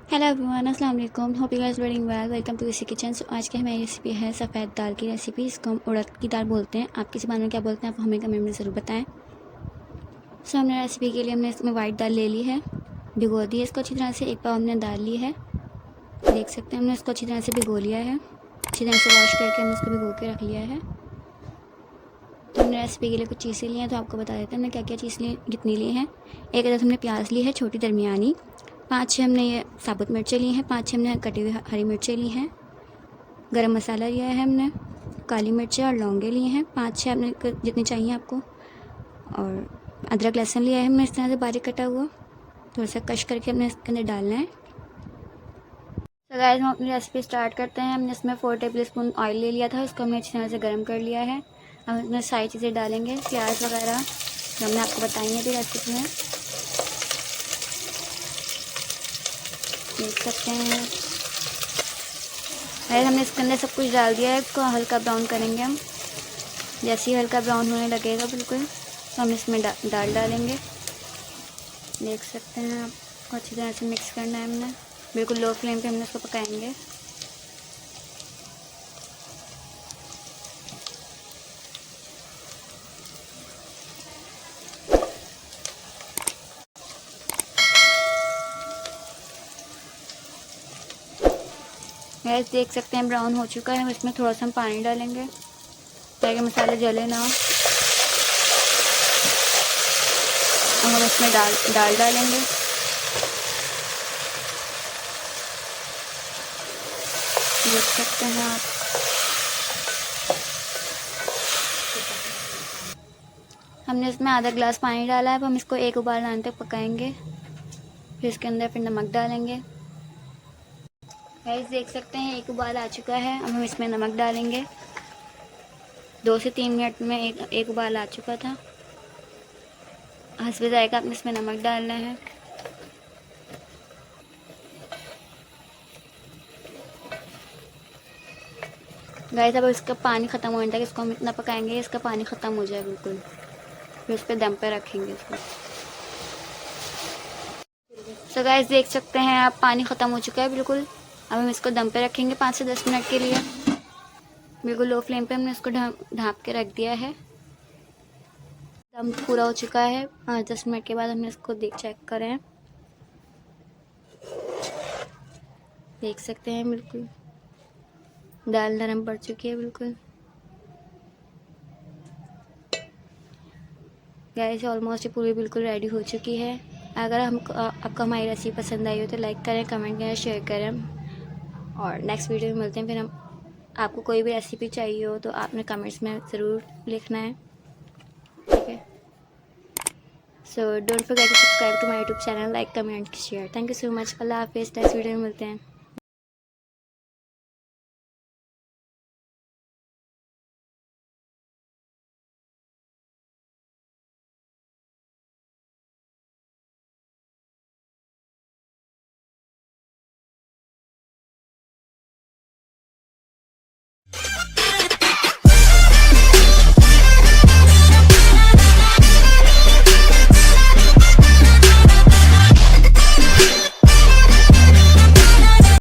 Hello everyone, अस्सलाम वालेकुम। Hope you guys doing well. Welcome to Easy Kitchen. So आज की हमारी रेसिपी है सफ़ेद दाल की रेसिपी। इसको हम उड़द की दाल बोलते हैं। आपकी ज़बान में क्या बोलते हैं आप हमें कमेंट में ज़रूर बताएं। सो हमने रेसिपी के लिए हमने इसमें वाइट दाल ले ली है, भिगो दी है इसको अच्छी तरह से। एक पाव हमने दाल ली है, देख सकते हैं हमने इसको अच्छी तरह से भिगो लिया है। अच्छी तरह से वॉश करके हमने इसको भिगो के रख लिया है। तो हमने रेसिपी के लिए कुछ चीज़ें ली हैं, तो आपको बता देते हैं हमने क्या क्या चीज़ ली, कितनी ली है। एक अदद हमने प्याज ली है छोटी दरमियानी, 5-6 हमने ये साबुत मिर्चें ली हैं, 5-6 हमने कटी हुई हरी मिर्चें ली हैं। गरम मसाला लिया है हमने, काली मिर्चें और लौंगे लिए हैं 5-6 हमने जितनी चाहिए आपको। और अदरक लहसुन लिया है हमने इस तरह से बारीक कटा हुआ, थोड़ा सा कश करके हमने इसके अंदर डालना है। तो गाइस हम अपनी रेसिपी स्टार्ट करते हैं। हमने इसमें 4 टेबल स्पून ऑयल ले लिया था, उसको हमने अच्छी तरह से गर्म कर लिया है। अब इसमें सारी चीज़ें डालेंगे, प्याज वगैरह जो हमने आपको बताई है भी रेसिपी में, देख सकते हैं। अरे हमने इसके अंदर सब कुछ डाल दिया है, इसको हल्का ब्राउन करेंगे हम। जैसे ही हल्का ब्राउन होने लगेगा बिल्कुल, तो हम इसमें दाल डालेंगे। देख सकते हैं, आपको अच्छी तरह से मिक्स करना है हमने, बिल्कुल लो फ्लेम पे हमने इसको पकाएंगे। गैस देख सकते हैं ब्राउन हो चुका है। इसमें थोड़ा सा हम पानी डालेंगे ताकि मसाले जले ना। अब हम इसमें दाल डालेंगे। देख सकते हैं आप, हमने इसमें आधा गिलास पानी डाला है। अब हम इसको एक उबाल आने तक पकाएंगे, फिर इसके अंदर फिर नमक डालेंगे। गाइस देख सकते हैं एक उबाल आ चुका है। अब हम इसमें नमक डालेंगे। 2 से 3 मिनट में एक उबाल आ चुका था। हस्बे जायका आपने इसमें नमक डालना है। गाइस अब इसका पानी ख़त्म होने तक इसको हम इतना पकाएंगे, इसका पानी ख़त्म हो जाए बिल्कुल, फिर उस पर दम पे रखेंगे इसको। सो गाइस देख सकते हैं आप, पानी ख़त्म हो चुका है बिल्कुल। अब हम इसको दम पे रखेंगे 5 से 10 मिनट के लिए। बिल्कुल लो फ्लेम पे हमने इसको ढाँप के रख दिया है। दम पूरा हो चुका है। 5-10 मिनट के बाद हमने इसको चेक करें, देख सकते हैं बिल्कुल दाल नरम पड़ चुकी है बिल्कुल। गैस ऑलमोस्ट पूरी बिल्कुल रेडी हो चुकी है। अगर आपको हमारी रेसिपी पसंद आई हो तो लाइक करें, कमेंट करें, शेयर करें। और नेक्स्ट वीडियो में मिलते हैं। फिर हम आपको कोई भी रेसिपी चाहिए हो तो आपने कमेंट्स में ज़रूर लिखना है, ठीक है। So don't forget to subscribe to my YouTube channel, like comment share. Thank you so much. अल्लाह हाफिज़। नेक्स्ट वीडियो में मिलते हैं।